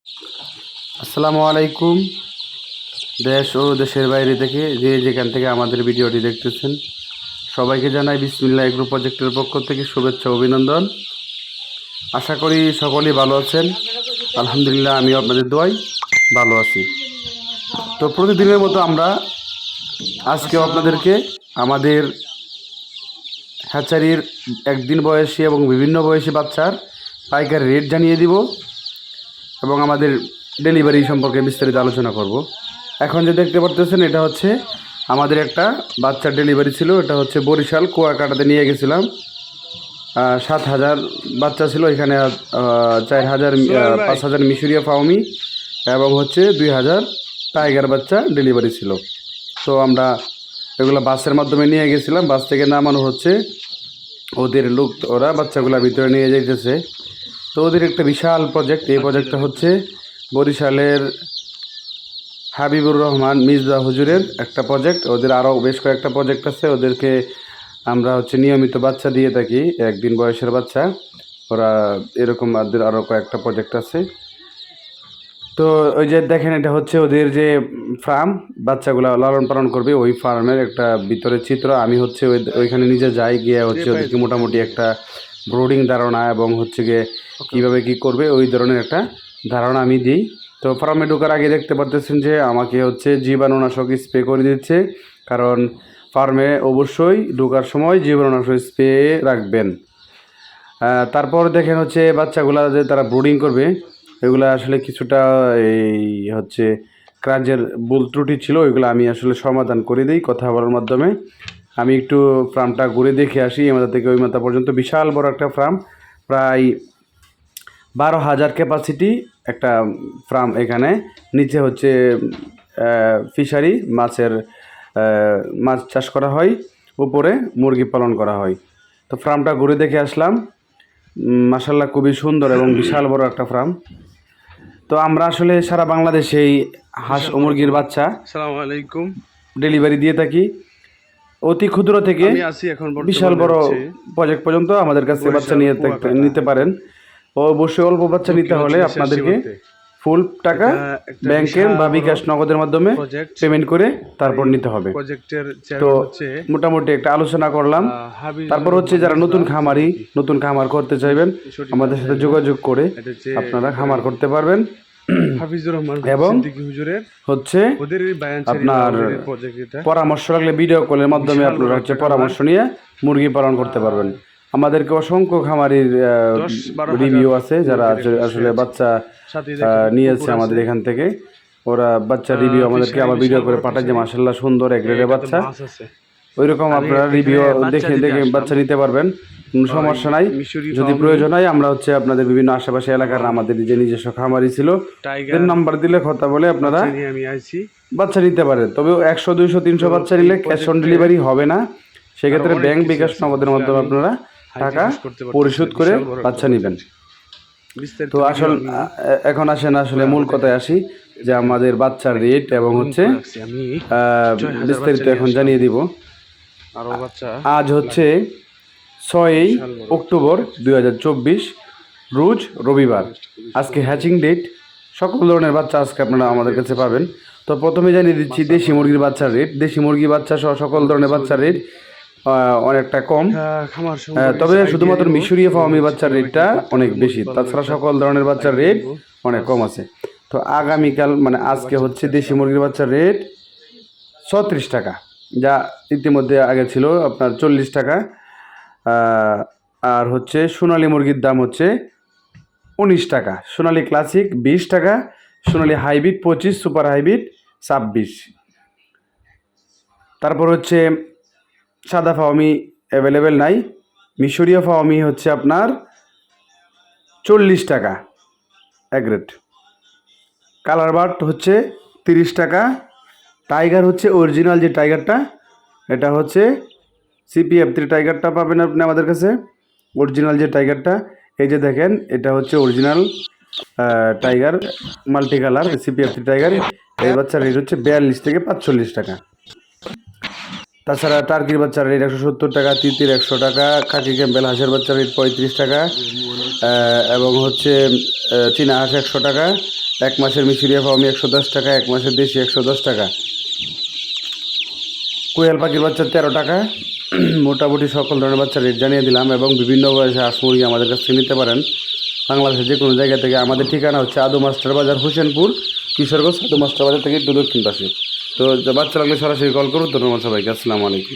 আসসালামু আলাইকুম। দেশ ও দেশের বাইরে থেকে যে যেখান থেকে আমাদের ভিডিওটি দেখতেছেন সবাইকে জানাই বিসমিল্লাহ এগ্রো প্রজেক্টের পক্ষ থেকে শুভেচ্ছা অভিনন্দন। আশা করি সকলেই ভালো আছেন। আলহামদুলিল্লাহ আমিও আপনাদের দোয়ায় ভালো আছি। তো প্রতিদিনের মতো আমরা আজকেও আপনাদেরকে আমাদের হ্যাচারির একদিন বয়সী এবং বিভিন্ন বয়সী বাচ্চার পাইকারি রেট জানিয়ে দিব এবং আমাদের ডেলিভারি সম্পর্কে বিস্তারিত আলোচনা করব। এখন যে দেখতে পারতেছেন এটা হচ্ছে আমাদের একটা বাচ্চার ডেলিভারি ছিল। এটা হচ্ছে বরিশাল কুয়াকাটাতে নিয়ে গেছিলাম। 7,000 বাচ্চা ছিল এখানে। 4,000 5,000 মিশরীয় ফাউমি এবং হচ্ছে 2,000 টাইগার বাচ্চা ডেলিভারি ছিল। তো আমরা এগুলো বাসের মাধ্যমে নিয়ে গেছিলাম। বাস থেকে নামানো হচ্ছে, ওদের লোক ওরা বাচ্চাগুলো ভিতরে নিয়ে যাইতেছে। তো ওদের একটা বিশাল প্রজেক্ট। এই প্রজেক্টটা হচ্ছে বরিশালের হাবিবুর রহমান মির্জা হুজুরের একটা প্রজেক্ট। ওদের আরও বেশ কয়েকটা প্রজেক্ট আছে। ওদেরকে আমরা হচ্ছে নিয়মিত বাচ্চা দিয়ে থাকি, একদিন বয়সের বাচ্চা। ওরা এরকম ওদের আরও কয়েকটা প্রজেক্ট আছে। তো ওই যে দেখেন এটা হচ্ছে ওদের যে ফার্ম, বাচ্চাগুলো লালন পালন করবে ওই ফার্মের একটা ভিতরের চিত্র। আমি হচ্ছে ওইখানে নিজে যাই, গিয়ে হচ্ছে ওদেরকে মোটামুটি একটা ব্রোডিং ধারণা এবং হচ্ছে গিয়ে কীভাবে কী করবে ওই ধরনের একটা ধারণা আমি দিই। তো ফার্মে ঢোকার আগে দেখতে পারতেছেন যে আমাকে হচ্ছে জীবাণুনাশক স্প্রে করে দিচ্ছে, কারণ ফার্মে অবশ্যই ঢোকার সময় জীবাণুনাশক স্প্রে রাখবেন। তারপর দেখেন হচ্ছে বাচ্চাগুলা যে তারা ব্রুডিং করবে এগুলো আসলে কিছুটা এই হচ্ছে কাজের ভুল ত্রুটি ছিল, ওইগুলো আমি আসলে সমাধান করে দিই কথা বলার মাধ্যমে। আমি একটু ফার্মটা ঘুরে দেখে আসি। এই মাথা থেকে ওই মাথা পর্যন্ত বিশাল বড় একটা ফার্ম, প্রায় 12,000 ক্যাপাসিটি একটা ফার্ম। এখানে নিচে হচ্ছে ফিশারি, মাছ চাষ করা হয়, উপরে মুরগি পালন করা হয়। তো ফার্মটা ঘুরে দেখে আসলাম। মাশাআল্লাহ খুবই সুন্দর এবং বিশাল বড় একটা ফার্ম। তো আমরা আসলে সারা বাংলাদেশে এই হাঁস ও মুরগির বাচ্চা আসসালামু আলাইকুম ডেলিভারি দিয়ে থাকি। অতি ক্ষুদ্র থেকে বিশাল বড় প্রজেক্ট পর্যন্ত আমাদের কাছে বাচ্চা নিতে পারেন। অবশ্যই অল্প বাচ্চা নিতে হলে আপনাদেরকে ফুল টাকা ব্যাংকের বা বিকাশ নগদের মাধ্যমে পেমেন্ট করে তারপর নিতে হবে। তো মোটামুটি একটা আলোচনা করলাম। তারপর হচ্ছে যারা নতুন খামার করতে চাইবেন আমাদের সাথে যোগাযোগ করে আপনারা খামার করতে পারবেন। এবং হচ্ছে আপনার পরামর্শ লাগলে ভিডিও কলের মাধ্যমে আপনারা হচ্ছে পরামর্শ নিয়ে মুরগি পালন করতে পারবেন। আমাদেরকে অসংখ্য খামারির রিভিউ আছে যারা আসলে বাচ্চা নিয়েছে আমাদের এখান থেকে। ওরা বাচ্চা রিভিউ আমাদেরকে আবার ভিডিও করে পাঠায় যে মাশাআল্লাহ সুন্দর এক গ্রেডের বাচ্চা। ওইরকম আপনারা রিভিউ দেখে বাচ্চা নিতে পারবেন, কোনো সমস্যা নাই। যদি প্রয়োজন হয় আমরা হচ্ছে আপনাদের বিভিন্ন আশেপাশে এলাকার আমাদের যে নিজস্ব খামারি ছিল এর নাম্বার দিলে কথা বলে আপনারা বাচ্চা নিতে পারেন। তবে 100, 200, 300 বাচ্চা নিলে ক্যাশ অন ডেলিভারি হবে না। সেক্ষেত্রে ব্যাংক বিকাশ নগদের মাধ্যমে আপনারা টাকা পরিশোধ করে বাচ্চা নেবেন। তো এখন আসেন আসলে মূল কথায় আসি যে আমাদের বাচ্চার রেট এবং হচ্ছে বিস্তারিত এখন জানিয়ে দিব। আজ হচ্ছে 6 অক্টোবর 2024, রোজ রবিবার। আজকে হ্যাচিং ডেট। সকল ধরনের বাচ্চা আজকে আপনারা আমাদের কাছে পাবেন। তো প্রথমে জানিয়ে দিচ্ছি দেশি মুরগির বাচ্চার রেট। দেশি মুরগি বাচ্চা সহ সকল ধরনের বাচ্চার রেট অনেকটা কম, তবে শুধুমাত্র মিশরীয় ফার্মি বাচ্চার রেটটা অনেক বেশি। তাছাড়া সকল ধরনের বাচ্চার রেট অনেক কম আছে। তো আগামীকাল মানে আজকে হচ্ছে দেশি মুরগির বাচ্চার রেট 36 টাকা, যা ইতিমধ্যে আগে ছিল আপনার 40 টাকা। আর হচ্ছে সোনালী মুরগির দাম হচ্ছে 19 টাকা, সোনালী ক্লাসিক 20 টাকা, সোনালী হাইব্রিড 25, সুপার হাইব্রিড 26। তারপর হচ্ছে সাদা ফাওমি অ্যাভেলেবেল নাই। মিশরীয় ফাওমি হচ্ছে আপনার 40 টাকা এক রেট। কালার বার্ড হচ্ছে 30 টাকা। টাইগার হচ্ছে অরিজিনাল যে টাইগারটা, এটা হচ্ছে CPF3 টাইগারটা পাবেন আপনি আমাদের কাছে। অরিজিনাল যে টাইগারটা এই যে দেখেন, এটা হচ্ছে original tiger multi colour CPF3 tiger. এই বাচ্চার রেট হচ্ছে 42 থেকে 45 টাকা। তাছাড়া টার্কির বাচ্চার রেট 170 টাকা, তিতির 100 টাকা, খাকি ক্যাম্পেল হাঁসের বাচ্চার রেট 35 টাকা, এবং হচ্ছে চীনা হাঁস 100 টাকা, 1 মাসের মিশরিয়া ফার্মি 110 টাকা, 1 মাসের দেশি 110 টাকা, কোয়েল পাখির বাচ্চা 13 টাকা। মোটামুটি সকল ধরনের বাচ্চার রেট জানিয়ে দিলাম এবং বিভিন্ন বয়সে হাঁস মুরগি আমাদের কাছ থেকে নিতে পারেন বাংলাদেশের যে কোনো জায়গা থেকে। আমাদের ঠিকানা হচ্ছে আদু মাস্টার বাজার, হোসেনপুর, কিশোরগঞ্জ। আদু মাস্টার বাজার থেকে একটু দক্ষিণ পাশে। তো বাচ্চা লাগলে সরাসরি কল করুন। ধন্যবাদ সবাইকে। আসসালামু আলাইকুম।